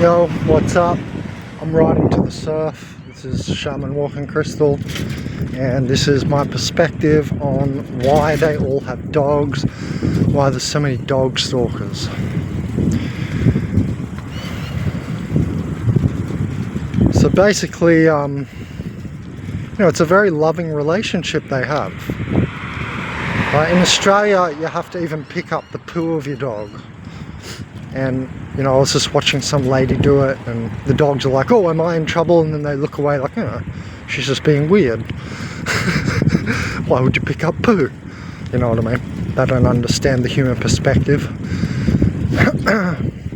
Yo, what's up? I'm riding to the surf. This is Shaman Walking Crystal, and this is my perspective on why they all have dogs, why there's so many dog stalkers. So basically, it's a very loving relationship they have. In Australia, you have to even pick up the poo of your dog. And, I was just watching some lady do it, and the dogs are like, oh, am I in trouble? And then they look away like, she's just being weird. Why would you pick up poo? You know what I mean? They don't understand the human perspective.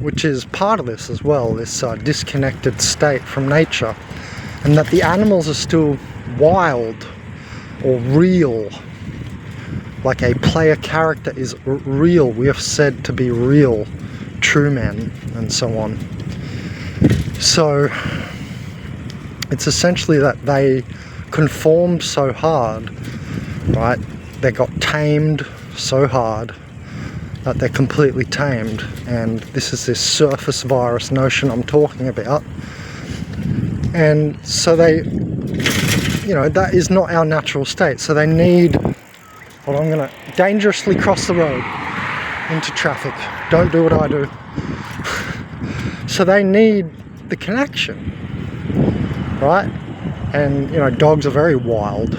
Which is part of this as well, this disconnected state from nature. And that the animals are still wild or real. Like a player character is real. We are said to be real. True men and so on. So it's essentially that they conformed so hard, right? They got tamed so hard that they're completely tamed, and this is this surface virus notion I'm talking about. And so they, that is not our natural state. So they need, well, I'm gonna dangerously cross the road into traffic. Don't do what I do. So they need the connection, right? And dogs are very wild.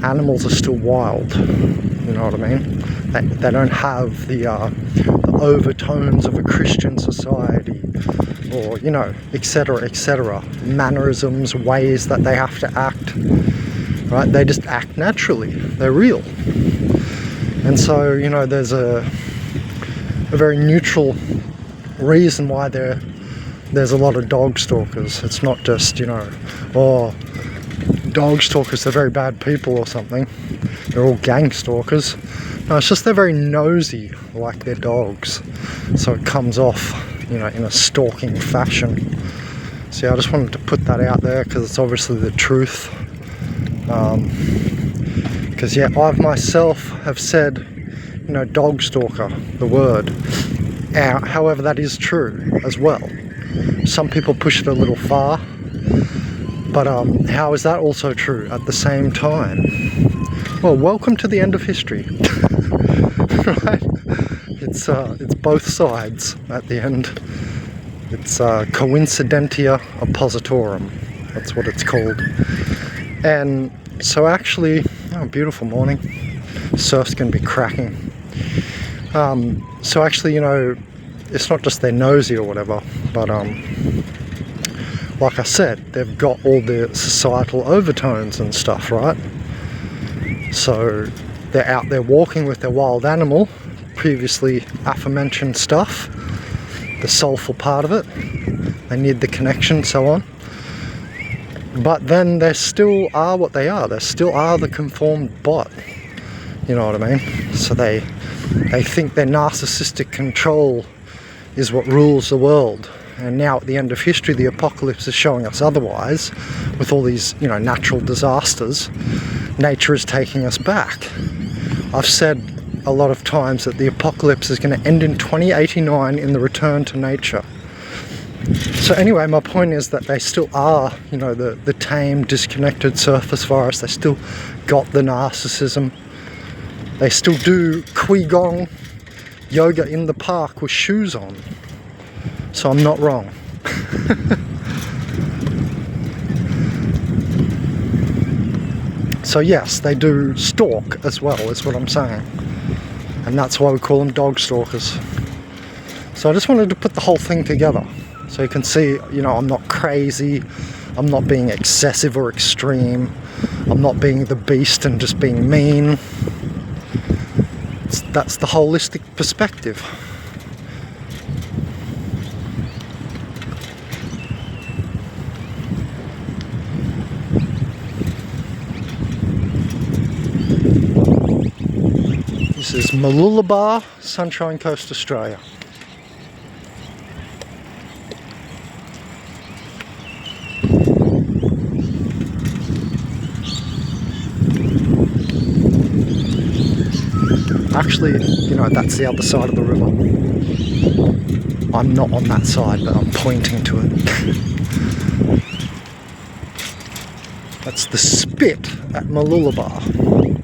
Animals are still wild. You know what I mean? They don't have the overtones of a Christian society, or etc., etc. Mannerisms, ways that they have to act. Right? They just act naturally. They're real. And so, there's a very neutral reason why there's a lot of dog stalkers. It's not just, dog stalkers, they're very bad people or something. They're all gang stalkers. No, it's just they're very nosy, like their dogs. So it comes off, in a stalking fashion. So yeah, I just wanted to put that out there because it's obviously the truth. Because I myself have said, dog stalker, the word. However, that is true as well. Some people push it a little far, but how is that also true at the same time? Well, welcome to the end of history. Right? It's both sides at the end. It's coincidentia oppositorum. That's what it's called. And so actually, beautiful morning. Surf's going to be cracking. So actually, it's not just they're nosy or whatever, but like I said, they've got all the societal overtones and stuff, right? So they're out there walking with their wild animal, previously aforementioned stuff, the soulful part of it. They need the connection, so on. But then they still are what they are. They still are the conformed bot. You know what I mean? So they think their narcissistic control is what rules the world. And now at the end of history, the apocalypse is showing us otherwise. With all these, natural disasters, nature is taking us back. I've said a lot of times that the apocalypse is going to end in 2089 in the return to nature. So anyway, my point is that they still are, the tame, disconnected surface virus. They still got the narcissism. They still do Qigong yoga in the park with shoes on. So I'm not wrong. So yes, they do stalk as well, is what I'm saying. And that's why we call them dog stalkers. So I just wanted to put the whole thing together. So you can see, I'm not crazy. I'm not being excessive or extreme. I'm not being the beast and just being mean. That's the holistic perspective. This is Mooloolaba, Sunshine Coast, Australia. Actually, that's the other side of the river. I'm not on that side, but I'm pointing to it. That's the spit at Mooloolaba.